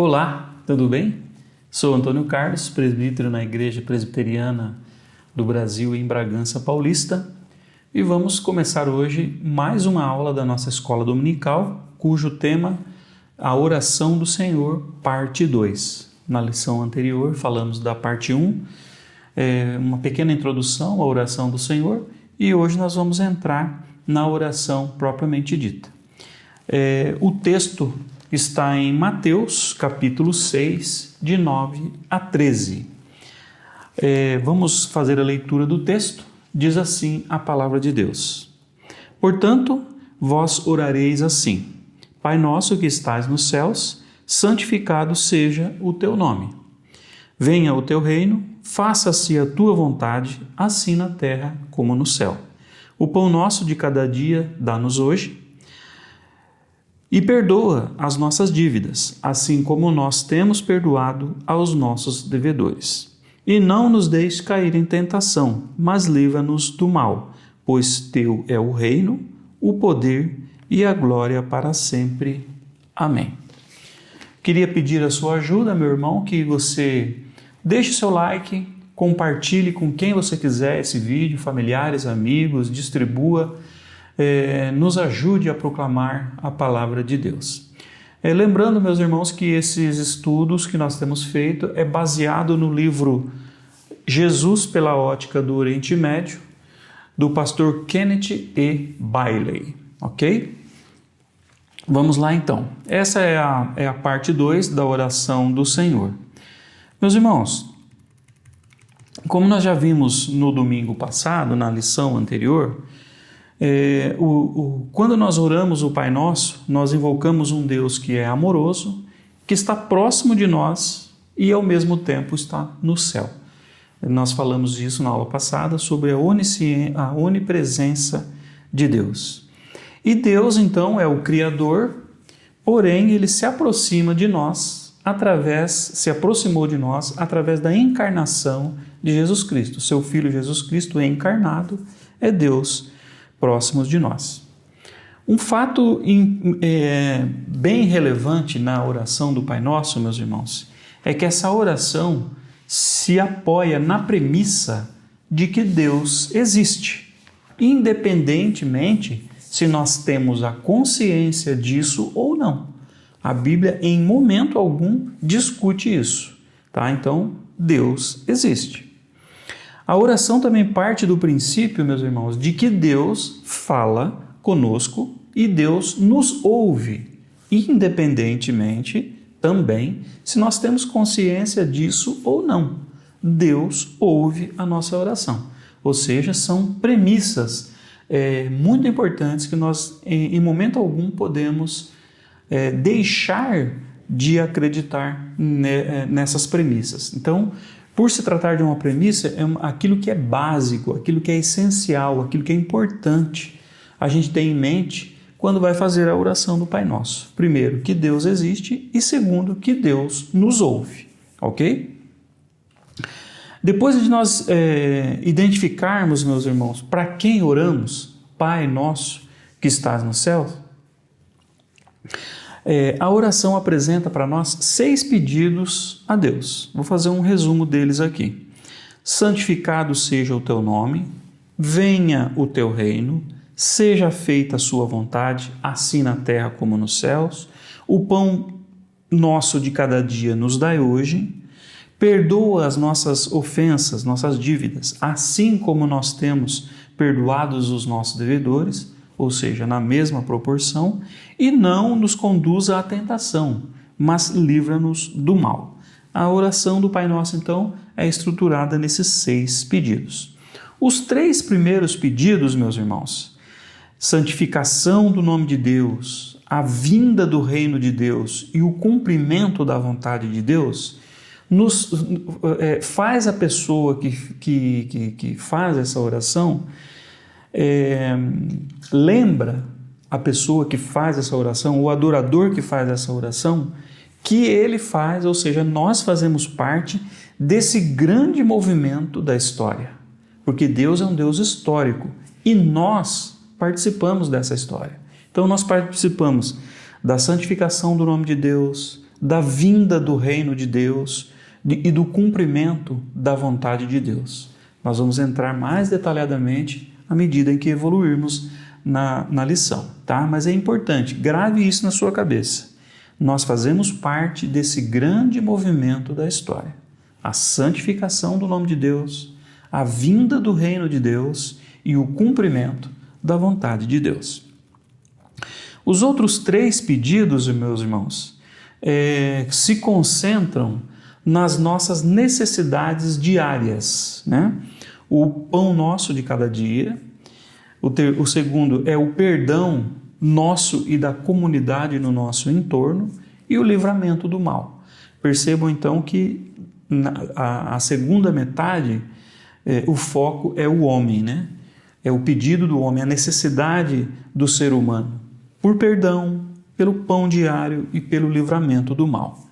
Olá, tudo bem? Sou Antônio Carlos, presbítero na Igreja Presbiteriana do Brasil em Bragança Paulista e vamos começar hoje mais uma aula da nossa escola dominical, cujo tema a oração do Senhor, parte 2. Na lição anterior falamos da parte 1, uma pequena introdução à oração do Senhor e hoje nós vamos entrar na oração propriamente dita. O texto está em Mateus, capítulo 6, de 9 a 13. Vamos fazer a leitura do texto. Diz assim a palavra de Deus. Portanto, vós orareis assim: Pai nosso que estais nos céus, santificado seja o teu nome. Venha o teu reino, faça-se a tua vontade, assim na terra como no céu. O pão nosso de cada dia dá-nos hoje. E perdoa as nossas dívidas, assim como nós temos perdoado aos nossos devedores. E não nos deixes cair em tentação, mas livra-nos do mal, pois teu é o reino, o poder e a glória para sempre. Amém. Queria pedir a sua ajuda, meu irmão, que você deixe seu like, compartilhe com quem você quiser esse vídeo, familiares, amigos, distribua, nos ajude a proclamar a palavra de Deus. Lembrando, meus irmãos, que esses estudos que nós temos feito é baseado no livro Jesus pela ótica do Oriente Médio, do pastor Kenneth E. Bailey, ok? Vamos lá então. Essa é a parte 2 da oração do Senhor. Meus irmãos, como nós já vimos no domingo passado, na lição anterior, quando nós oramos o Pai Nosso, nós invocamos um Deus que é amoroso, que está próximo de nós e ao mesmo tempo está no céu. Nós falamos disso na aula passada sobre a onipresença de Deus. E Deus então é o Criador, porém Ele se aproxima de nós se aproximou de nós através da encarnação de Jesus Cristo. Seu Filho Jesus Cristo encarnado é Deus próximos de nós. Um fato bem relevante na oração do Pai Nosso, meus irmãos, é que essa oração se apoia na premissa de que Deus existe, independentemente se nós temos a consciência disso ou não. A Bíblia, em momento algum, discute isso, tá? Então, Deus existe. A oração também parte do princípio, meus irmãos, de que Deus fala conosco e Deus nos ouve, independentemente também se nós temos consciência disso ou não. Deus ouve a nossa oração. Ou seja, são premissas muito importantes que nós, em momento algum, podemos deixar de acreditar nessas premissas. Então, por se tratar de uma premissa, é aquilo que é básico, aquilo que é essencial, aquilo que é importante, a gente tem em mente quando vai fazer a oração do Pai Nosso. Primeiro, que Deus existe e segundo, que Deus nos ouve, ok? Depois de nós identificarmos, meus irmãos, para quem oramos, Pai Nosso que estás no céu, a oração apresenta para nós 6 pedidos a Deus. Vou fazer um resumo deles aqui. Santificado seja o teu nome, venha o teu reino, seja feita a sua vontade, assim na terra como nos céus. O pão nosso de cada dia nos dai hoje. Perdoa as nossas ofensas, nossas dívidas, assim como nós temos perdoados os nossos devedores, ou seja, na mesma proporção, e não nos conduza à tentação, mas livra-nos do mal. A oração do Pai Nosso, então, é estruturada nesses 6 pedidos. Os 3 primeiros pedidos, meus irmãos, santificação do nome de Deus, a vinda do reino de Deus e o cumprimento da vontade de Deus, faz a pessoa que faz essa oração, lembra a pessoa que faz essa oração, o adorador que faz essa oração, que ele faz, ou seja, nós fazemos parte desse grande movimento da história, porque Deus é um Deus histórico e nós participamos dessa história. Então nós participamos da santificação do nome de Deus, da vinda do reino de Deus e do cumprimento da vontade de Deus. Nós vamos entrar mais detalhadamente à medida em que evoluirmos na lição, tá? Mas é importante, grave isso na sua cabeça. Nós fazemos parte desse grande movimento da história. A santificação do nome de Deus, a vinda do reino de Deus e o cumprimento da vontade de Deus. Os outros 3 pedidos, meus irmãos, se concentram nas nossas necessidades diárias, né? O pão nosso de cada dia. O segundo é o perdão nosso e da comunidade no nosso entorno e o livramento do mal. Percebam então que a segunda metade, o foco é o homem, né? É o pedido do homem, a necessidade do ser humano por perdão, pelo pão diário e pelo livramento do mal.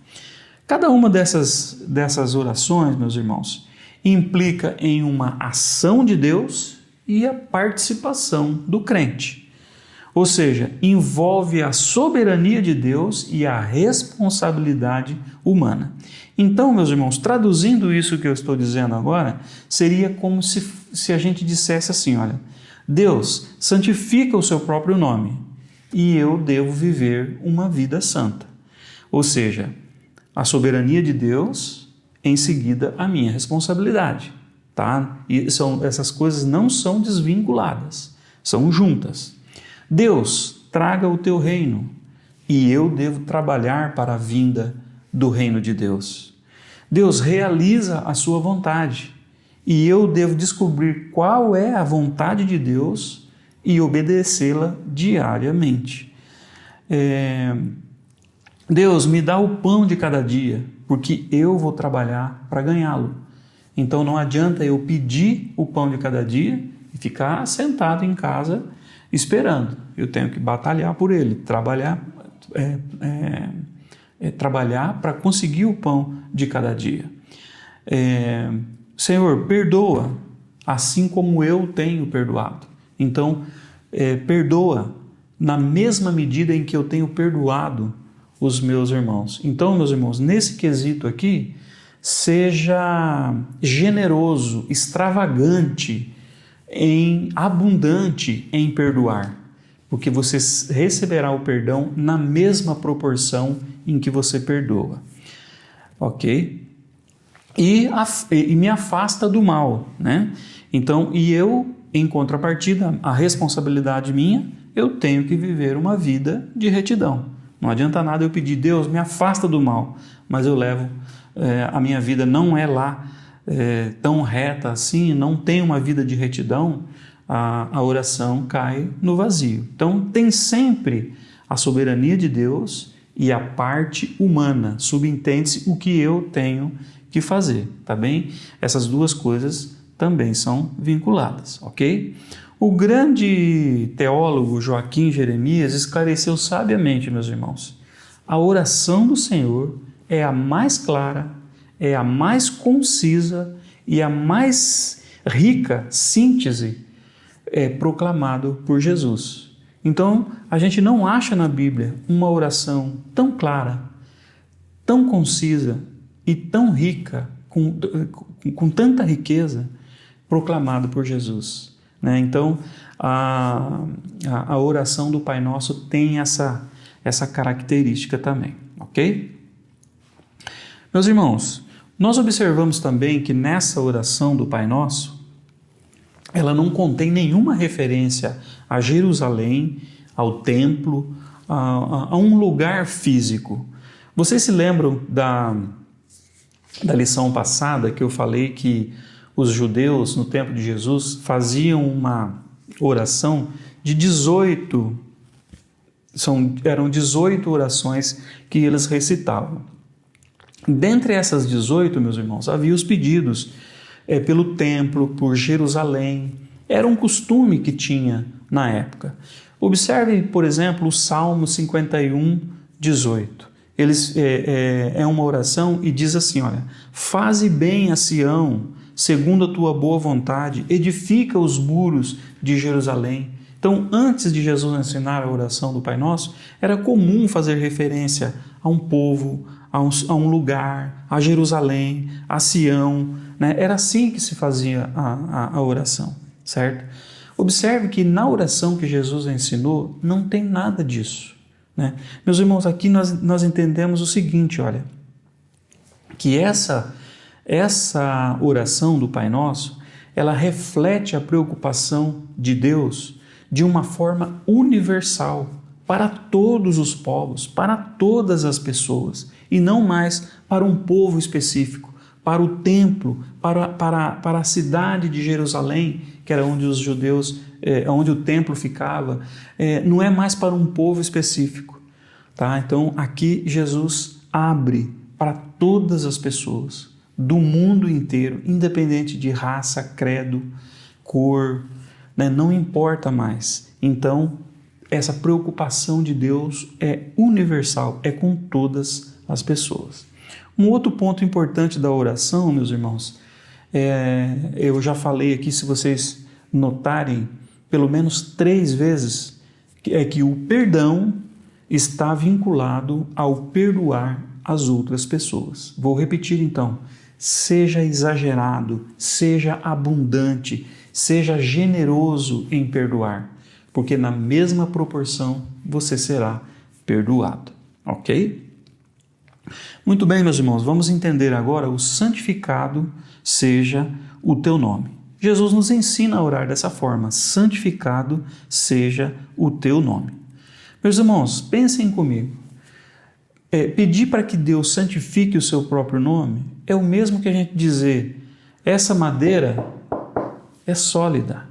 Cada uma dessas orações, meus irmãos, implica em uma ação de Deus e a participação do crente. Ou seja, envolve a soberania de Deus e a responsabilidade humana. Então, meus irmãos, traduzindo isso que eu estou dizendo agora, seria como se a gente dissesse assim, olha, Deus santifica o seu próprio nome e eu devo viver uma vida santa. Ou seja, a soberania de Deus, em seguida a minha responsabilidade, tá? E essas coisas não são desvinculadas, são juntas. Deus, traga o teu reino e eu devo trabalhar para a vinda do reino de Deus. Deus realiza a sua vontade e eu devo descobrir qual é a vontade de Deus e obedecê-la diariamente. Deus, me dá o pão de cada dia, porque eu vou trabalhar para ganhá-lo. Então não adianta eu pedir o pão de cada dia e ficar sentado em casa esperando. Eu tenho que batalhar por ele, trabalhar para conseguir o pão de cada dia. Senhor, perdoa, assim como eu tenho perdoado. Então, perdoa na mesma medida em que eu tenho perdoado os meus irmãos. Então, meus irmãos, nesse quesito aqui, seja generoso, extravagante, abundante em perdoar, porque você receberá o perdão na mesma proporção em que você perdoa. Ok? E me afasta do mal, né? Então, em contrapartida, a responsabilidade minha, eu tenho que viver uma vida de retidão. Não adianta nada eu pedir, Deus, me afasta do mal, mas eu levo, a minha vida não é lá tão reta assim, não tem uma vida de retidão, a oração cai no vazio. Então tem sempre a soberania de Deus e a parte humana, subentende-se o que eu tenho que fazer, tá bem? Essas duas coisas também são vinculadas, ok? O grande teólogo Joaquim Jeremias esclareceu sabiamente, meus irmãos, a oração do Senhor é a mais clara, é a mais concisa e a mais rica síntese proclamado por Jesus. Então, a gente não acha na Bíblia uma oração tão clara, tão concisa e tão rica, com tanta riqueza, proclamado por Jesus. Então, a oração do Pai Nosso tem essa característica também, ok? Meus irmãos, nós observamos também que nessa oração do Pai Nosso, ela não contém nenhuma referência a Jerusalém, ao templo, a um lugar físico. Vocês se lembram da lição passada que eu falei que os judeus, no tempo de Jesus, faziam uma oração de 18, eram 18 orações que eles recitavam. Dentre essas 18, meus irmãos, havia os pedidos pelo templo, por Jerusalém. Era um costume que tinha na época. Observe, por exemplo, o Salmo 51, 18. É uma oração e diz assim, olha, faze bem a Sião, segundo a tua boa vontade, edifica os muros de Jerusalém. Então, antes de Jesus ensinar a oração do Pai Nosso, era comum fazer referência a um povo, a um lugar, a Jerusalém, a Sião, né? Era assim que se fazia a oração, certo? Observe que na oração que Jesus ensinou não tem nada disso, né? Meus irmãos, aqui nós entendemos o seguinte, olha, que essa oração do Pai Nosso, ela reflete a preocupação de Deus de uma forma universal, para todos os povos, para todas as pessoas, e não mais para um povo específico, para o templo, para a cidade de Jerusalém, que era onde os judeus, onde o templo ficava, não é mais para um povo específico. Tá? Então aqui Jesus abre para todas as pessoas do mundo inteiro, independente de raça, credo, cor, né? Não importa mais. Então essa preocupação de Deus é universal, é com todas as pessoas. Um outro ponto importante da oração, meus irmãos, eu já falei aqui, se vocês notarem, pelo menos 3 vezes, é que o perdão está vinculado ao perdoar as outras pessoas. Vou repetir então, seja exagerado, seja abundante, seja generoso em perdoar, porque na mesma proporção você será perdoado, ok? Muito bem, meus irmãos, vamos entender agora o santificado seja o teu nome. Jesus nos ensina a orar dessa forma, santificado seja o teu nome. Meus irmãos, pensem comigo, pedir para que Deus santifique o seu próprio nome é o mesmo que a gente dizer, essa madeira é sólida.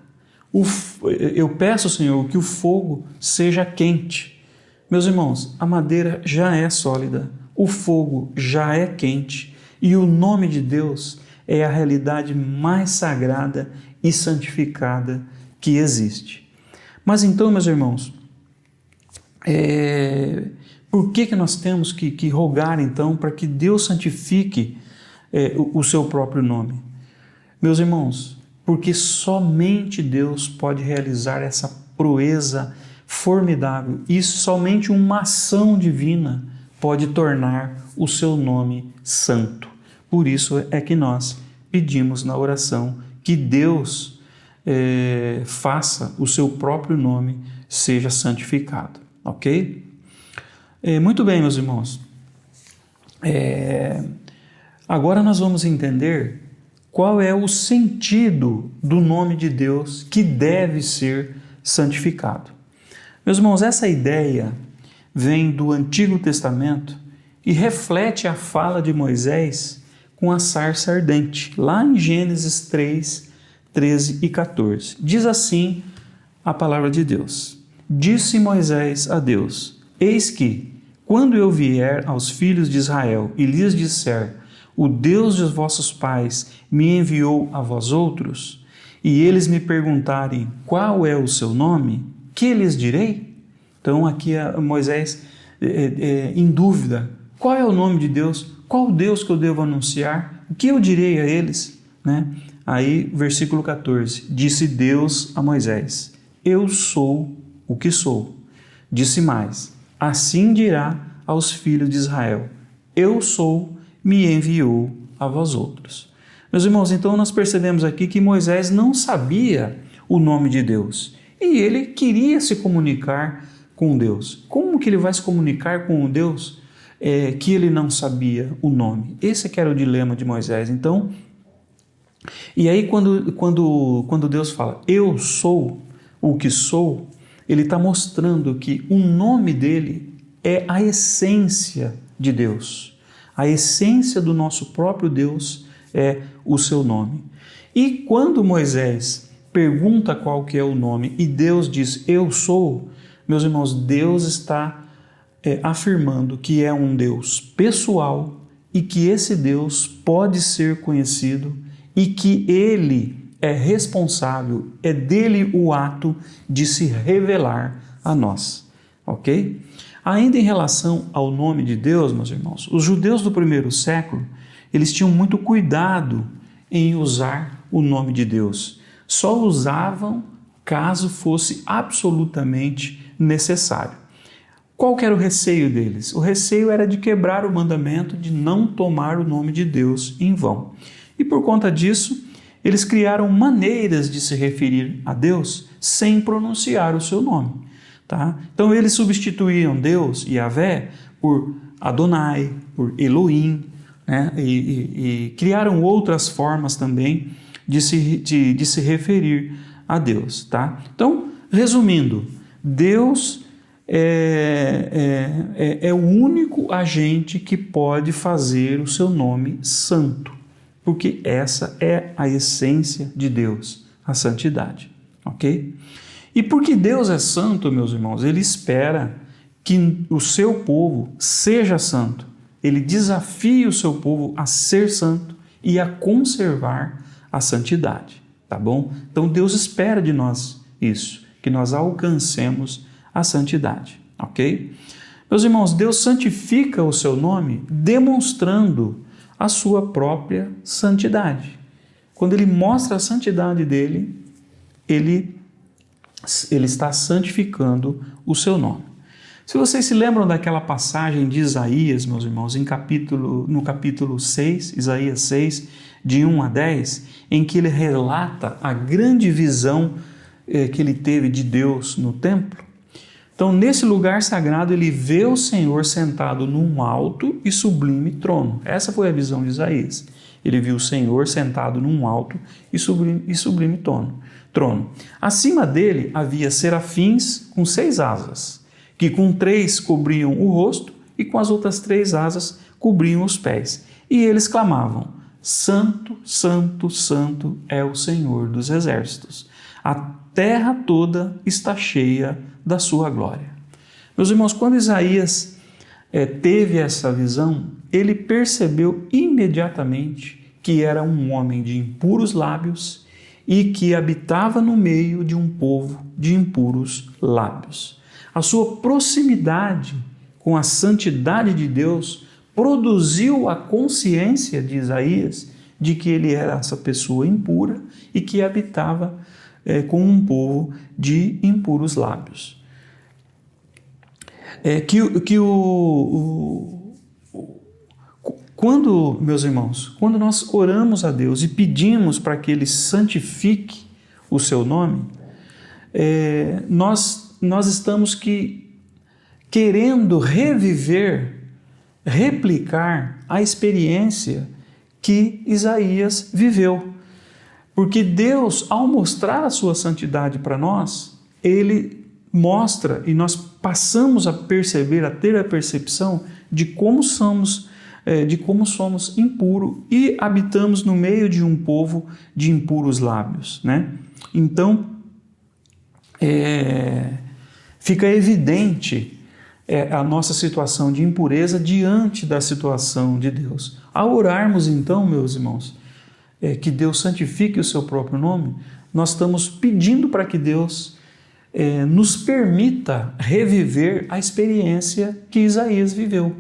Eu peço, Senhor, que o fogo seja quente. Meus irmãos, a madeira já é sólida, o fogo já é quente e o nome de Deus é a realidade mais sagrada e santificada que existe. Mas então, meus irmãos, por que nós temos que rogar então para que Deus santifique o seu próprio nome? Meus irmãos, porque somente Deus pode realizar essa proeza formidável e somente uma ação divina pode tornar o seu nome santo. Por isso é que nós pedimos na oração que Deus faça o seu próprio nome seja santificado, ok? Muito bem, meus irmãos. Agora nós vamos entender qual é o sentido do nome de Deus que deve ser santificado. Meus irmãos, essa ideia vem do Antigo Testamento e reflete a fala de Moisés com a sarça ardente, lá em Gênesis 3, 13 e 14. Diz assim a palavra de Deus: Disse Moisés a Deus: Eis que, quando eu vier aos filhos de Israel e lhes disser, o Deus dos vossos pais me enviou a vós outros, e eles me perguntarem qual é o seu nome, que lhes direi? Então aqui Moisés em dúvida, qual é o nome de Deus? Qual Deus que eu devo anunciar? O que eu direi a eles? Né? Aí, versículo 14, disse Deus a Moisés: Eu sou o que sou. Disse mais, assim dirá aos filhos de Israel: Eu sou, me enviou a vós outros. Meus irmãos, então nós percebemos aqui que Moisés não sabia o nome de Deus e ele queria se comunicar com Deus. Como que ele vai se comunicar com o Deus que ele não sabia o nome? Esse que era o dilema de Moisés. Então, e aí quando Deus fala, eu sou o que sou, ele está mostrando que o nome dele é a essência de Deus. A essência do nosso próprio Deus é o seu nome. E quando Moisés pergunta qual que é o nome e Deus diz, eu sou, meus irmãos, Deus está afirmando que é um Deus pessoal e que esse Deus pode ser conhecido e que ele é responsável, é dele o ato de se revelar a nós, ok? Ainda em relação ao nome de Deus, meus irmãos, os judeus do primeiro século, eles tinham muito cuidado em usar o nome de Deus. Só usavam caso fosse absolutamente necessário. Qual que era o receio deles? O receio era de quebrar o mandamento de não tomar o nome de Deus em vão. E por conta disso, eles criaram maneiras de se referir a Deus sem pronunciar o seu nome. Tá? Então eles substituíam Deus, Yahvé, por Adonai, por Elohim, né? E criaram outras formas também de se referir a Deus. Tá? Então, resumindo, Deus é o único agente que pode fazer o seu nome santo, porque essa é a essência de Deus, a santidade, ok? E porque Deus é santo, meus irmãos, Ele espera que o seu povo seja santo. Ele desafia o seu povo a ser santo e a conservar a santidade, tá bom? Então Deus espera de nós isso, que nós alcancemos a santidade, ok? Meus irmãos, Deus santifica o seu nome demonstrando a sua própria santidade. Quando Ele mostra a santidade dele, Ele está santificando o seu nome. Se vocês se lembram daquela passagem de Isaías, meus irmãos, no capítulo 6, Isaías 6, de 1 a 10, em que ele relata a grande visão que ele teve de Deus no templo. Então, nesse lugar sagrado, ele vê o Senhor sentado num alto e sublime trono. Essa foi a visão de Isaías. Ele viu o Senhor sentado num alto e sublime trono. Acima dele havia serafins com 6 asas, que com 3 cobriam o rosto e com as outras 3 asas cobriam os pés. E eles clamavam: Santo, Santo, Santo é o Senhor dos exércitos. A terra toda está cheia da sua glória. Meus irmãos, quando Isaías teve essa visão, ele percebeu imediatamente que era um homem de impuros lábios e que habitava no meio de um povo de impuros lábios. A sua proximidade com a santidade de Deus produziu a consciência de Isaías de que ele era essa pessoa impura e que habitava com um povo de impuros lábios. Quando, meus irmãos, quando nós oramos a Deus e pedimos para que Ele santifique o seu nome, nós estamos querendo replicar a experiência que Isaías viveu. Porque Deus, ao mostrar a sua santidade para nós, Ele mostra e nós passamos a perceber, a ter a percepção de como somos impuros e habitamos no meio de um povo de impuros lábios, né? Então, fica evidente a nossa situação de impureza diante da situação de Deus. Ao orarmos, então, meus irmãos, que Deus santifique o seu próprio nome, nós estamos pedindo para que Deus nos permita reviver a experiência que Isaías viveu,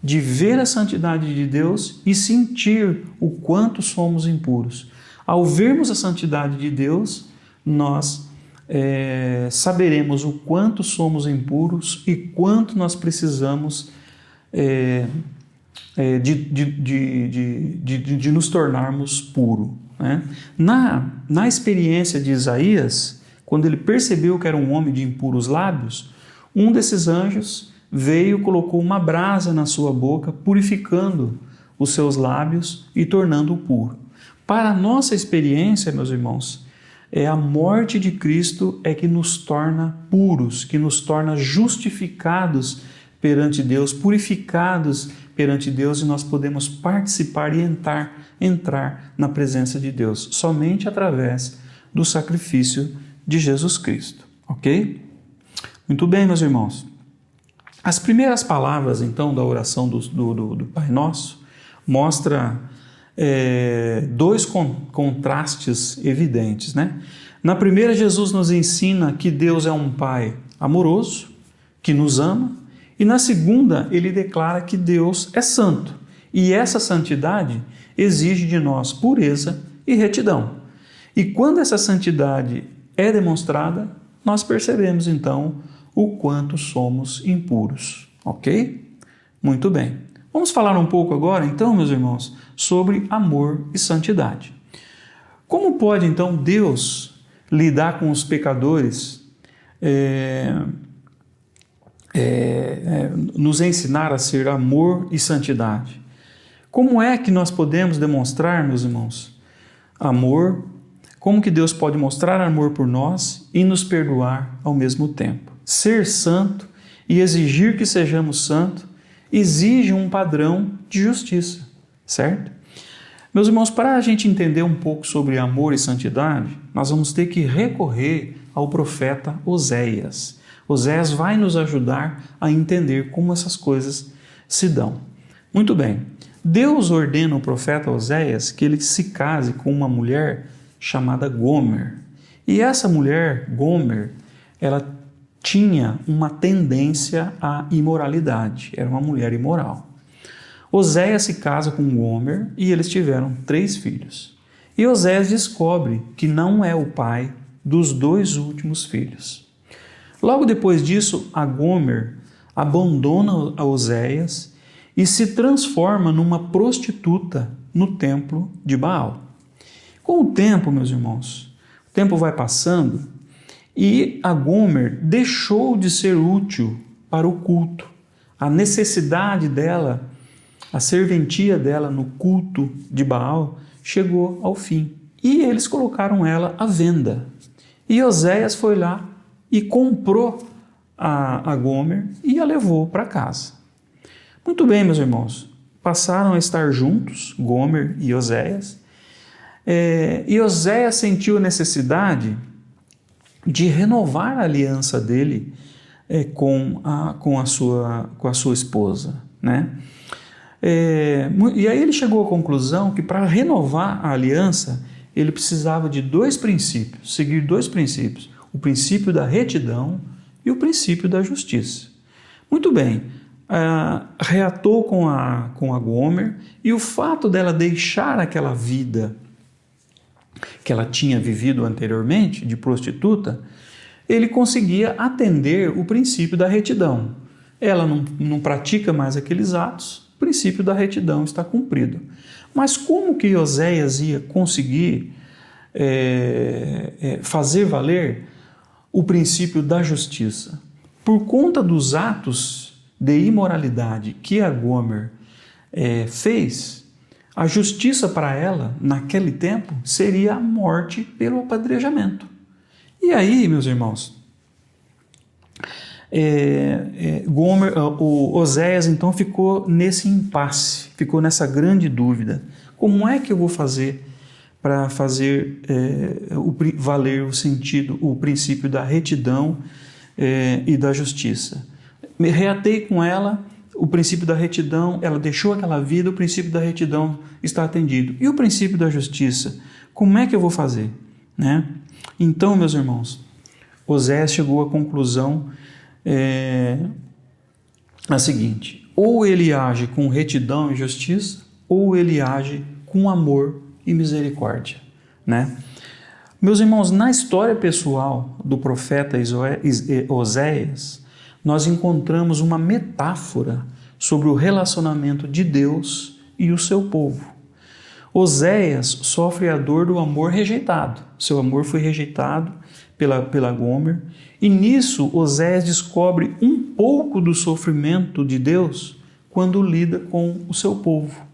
de ver a santidade de Deus e sentir o quanto somos impuros. Ao vermos a santidade de Deus, nós saberemos o quanto somos impuros e quanto nós precisamos de nos tornarmos puros, né? Na experiência de Isaías, quando ele percebeu que era um homem de impuros lábios, um desses anjos veio e colocou uma brasa na sua boca, purificando os seus lábios e tornando-o puro. Para a nossa experiência, meus irmãos, a morte de Cristo que nos torna puros, que nos torna justificados perante Deus, purificados perante Deus, e nós podemos participar e entrar na presença de Deus, somente através do sacrifício de Jesus Cristo, ok? Muito bem, meus irmãos. As primeiras palavras, então, da oração do Pai Nosso mostra 2 contrastes evidentes, né? Na primeira, Jesus nos ensina que Deus é um Pai amoroso, que nos ama, e na segunda, ele declara que Deus é santo, e essa santidade exige de nós pureza e retidão. E quando essa santidade é demonstrada, nós percebemos então o quanto somos impuros, ok? Muito bem. Vamos falar um pouco agora, então, meus irmãos, sobre amor e santidade. Como pode, então, Deus lidar com os pecadores, nos ensinar a ser amor e santidade? Como é que nós podemos demonstrar, meus irmãos, amor? Como que Deus pode mostrar amor por nós e nos perdoar ao mesmo tempo? Ser santo e exigir que sejamos santos exige um padrão de justiça, certo? Meus irmãos, para a gente entender um pouco sobre amor e santidade, nós vamos ter que recorrer ao profeta Oséias. Oséias vai nos ajudar a entender como essas coisas se dão. Muito bem, Deus ordena ao profeta Oséias que ele se case com uma mulher chamada Gomer. E essa mulher, Gomer, ela tinha uma tendência à imoralidade, era uma mulher imoral. Oséias se casa com Gomer e eles tiveram 3 filhos. E Oséias descobre que não é o pai dos 2 últimos filhos. Logo depois disso, a Gomer abandona a Oséias e se transforma numa prostituta no templo de Baal. Com o tempo, meus irmãos, o tempo vai passando e a Gomer deixou de ser útil para o culto. A necessidade dela, a serventia dela no culto de Baal chegou ao fim. E eles colocaram ela à venda. E Oséias foi lá e comprou a Gomer e a levou para casa. Muito bem, meus irmãos, passaram a estar juntos, Gomer e Oséias, e Oséias sentiu a necessidade de renovar a aliança dele com a sua esposa, né? E aí ele chegou à conclusão que para renovar a aliança, ele precisava de 2 princípios, seguir 2 princípios, o princípio da retidão e o princípio da justiça. Muito bem, reatou com a Gomer, e o fato dela deixar aquela vida que ela tinha vivido anteriormente, de prostituta, ele conseguia atender o princípio da retidão. Ela não pratica mais aqueles atos, o princípio da retidão está cumprido. Mas como que Oséias ia conseguir fazer valer o princípio da justiça? Por conta dos atos de imoralidade que a Gomer fez, a justiça para ela, naquele tempo, seria a morte pelo apedrejamento. E aí, meus irmãos, Oséias então ficou nesse impasse, ficou nessa grande dúvida. Como é que eu vou fazer para fazer valer o sentido, o princípio da retidão e da justiça? Me reatei com ela, o princípio da retidão, ela deixou aquela vida, o princípio da retidão está atendido. E o princípio da justiça? Como é que eu vou fazer? Né? Então, meus irmãos, Oséias chegou à conclusão a seguinte: ou ele age com retidão e justiça, ou ele age com amor e misericórdia. Né? Meus irmãos, na história pessoal do profeta Oséias, nós encontramos uma metáfora sobre o relacionamento de Deus e o seu povo. Oséias sofre a dor do amor rejeitado. Seu amor foi rejeitado pela Gomer, e nisso Oséias descobre um pouco do sofrimento de Deus quando lida com o seu povo.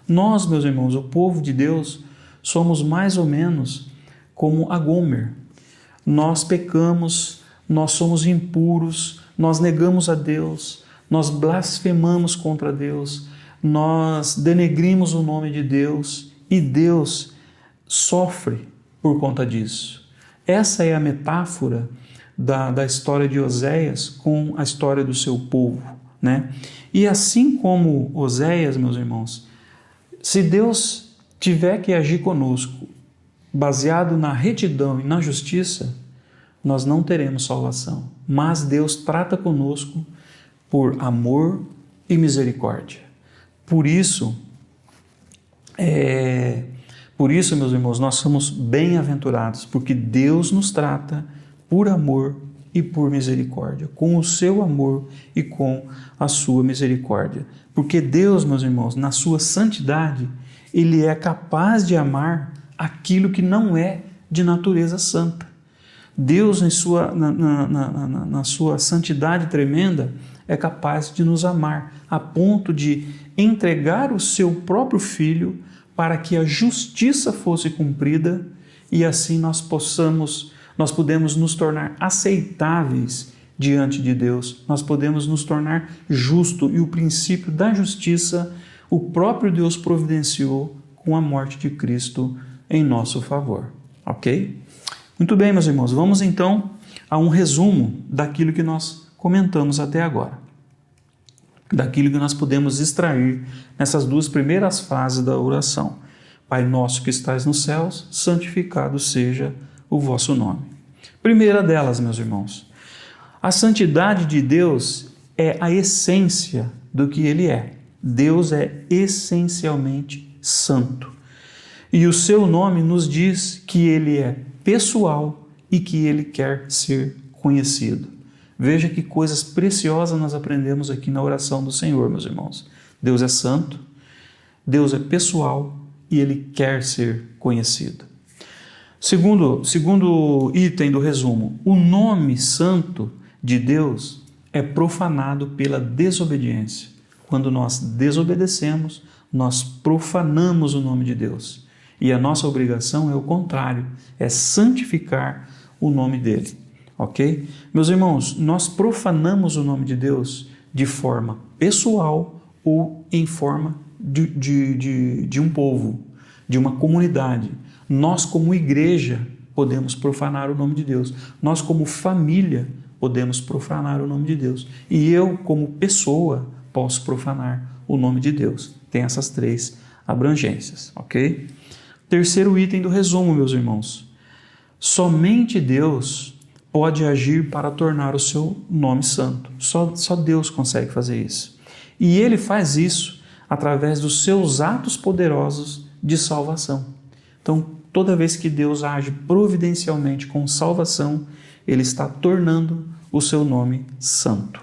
Nós, meus irmãos, o povo de Deus, somos mais ou menos como a Gomer. Nós pecamos, nós somos impuros, nós negamos a Deus, nós blasfemamos contra Deus, nós denegrimos o nome de Deus e Deus sofre por conta disso. Essa é a metáfora da história de Oséias com a história do seu povo, né? E assim como Oséias, meus irmãos, se Deus tiver que agir conosco baseado na retidão e na justiça, nós não teremos salvação. Mas Deus trata conosco por amor e misericórdia. Por isso, meus irmãos, nós somos bem-aventurados, porque Deus nos trata por amor e por misericórdia, com o seu amor e com a sua misericórdia. Porque Deus, meus irmãos, na sua santidade, Ele é capaz de amar aquilo que não é de natureza santa. Deus, na sua santidade tremenda, é capaz de nos amar, a ponto de entregar o seu próprio Filho para que a justiça fosse cumprida e assim nós podemos nos tornar aceitáveis diante de Deus, nós podemos nos tornar justos, e o princípio da justiça o próprio Deus providenciou com a morte de Cristo em nosso favor, ok? Muito bem, meus irmãos, vamos então a um resumo daquilo que nós comentamos até agora, daquilo que nós podemos extrair nessas duas primeiras fases da oração. Pai nosso que estais nos céus, santificado seja o vosso nome. Primeira delas, meus irmãos, a santidade de Deus é a essência do que Ele é. Deus é essencialmente santo. E o seu nome nos diz que Ele é pessoal e que Ele quer ser conhecido. Veja que coisas preciosas nós aprendemos aqui na oração do Senhor, meus irmãos. Deus é santo, Deus é pessoal e Ele quer ser conhecido. Segundo item do resumo, o nome santo de Deus é profanado pela desobediência. Quando nós desobedecemos, nós profanamos o nome de Deus. E a nossa obrigação é o contrário, é santificar o nome dele. Ok? Meus irmãos, nós profanamos o nome de Deus de forma pessoal ou em forma de um povo, de uma comunidade. Nós, como igreja, podemos profanar o nome de Deus. Nós, como família, podemos profanar o nome de Deus. E eu, como pessoa, posso profanar o nome de Deus. Tem essas três abrangências, ok? Terceiro item do resumo, meus irmãos. Somente Deus pode agir para tornar o seu nome santo. Só Deus consegue fazer isso. E Ele faz isso através dos seus atos poderosos de salvação. Então, toda vez que Deus age providencialmente com salvação, Ele está tornando o seu nome santo.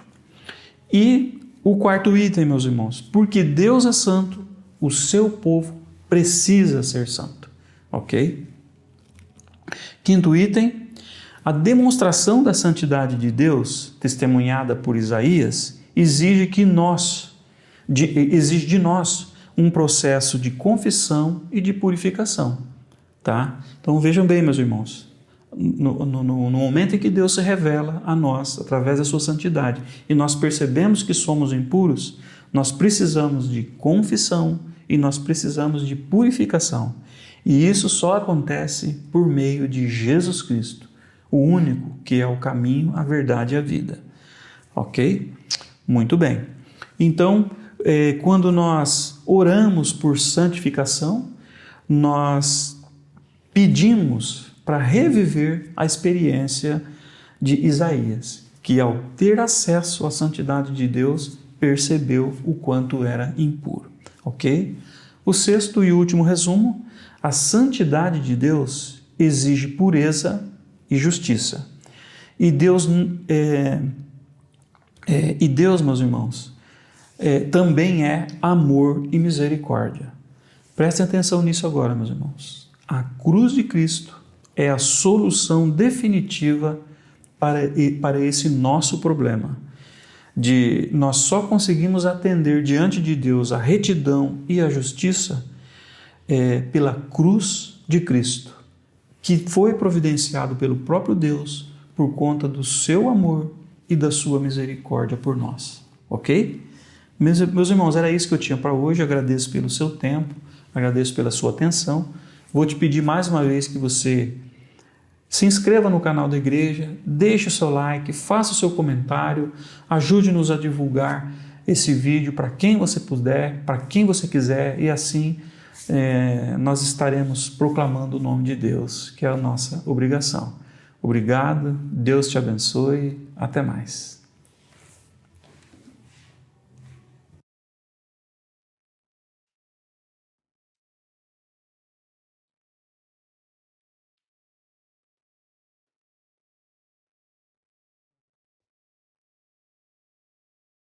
E o quarto item, meus irmãos, porque Deus é santo, o seu povo precisa ser santo. Ok? Quinto item, a demonstração da santidade de Deus, testemunhada por Isaías, exige de nós um processo de confissão e de purificação. Tá? Então vejam bem, meus irmãos, no momento em que Deus se revela a nós através da sua santidade e nós percebemos que somos impuros, nós precisamos de confissão e nós precisamos de purificação. E isso só acontece por meio de Jesus Cristo, o único que é o caminho, a verdade e a vida. Ok? Muito bem. Então, quando nós oramos por santificação, nós pedimos para reviver a experiência de Isaías, que ao ter acesso à santidade de Deus, percebeu o quanto era impuro. Ok? O sexto e último resumo, a santidade de Deus exige pureza e justiça. E Deus, meus irmãos, também é amor e misericórdia. Prestem atenção nisso agora, meus irmãos. A cruz de Cristo é a solução definitiva para esse nosso problema. Nós só conseguimos atender diante de Deus a retidão e a justiça pela cruz de Cristo, que foi providenciado pelo próprio Deus por conta do seu amor e da sua misericórdia por nós. Ok? Meus irmãos, era isso que eu tinha para hoje. Agradeço pelo seu tempo, agradeço pela sua atenção. Vou te pedir mais uma vez que você se inscreva no canal da igreja, deixe o seu like, faça o seu comentário, ajude-nos a divulgar esse vídeo para quem você puder, para quem você quiser, e assim nós estaremos proclamando o nome de Deus, que é a nossa obrigação. Obrigado, Deus te abençoe, até mais.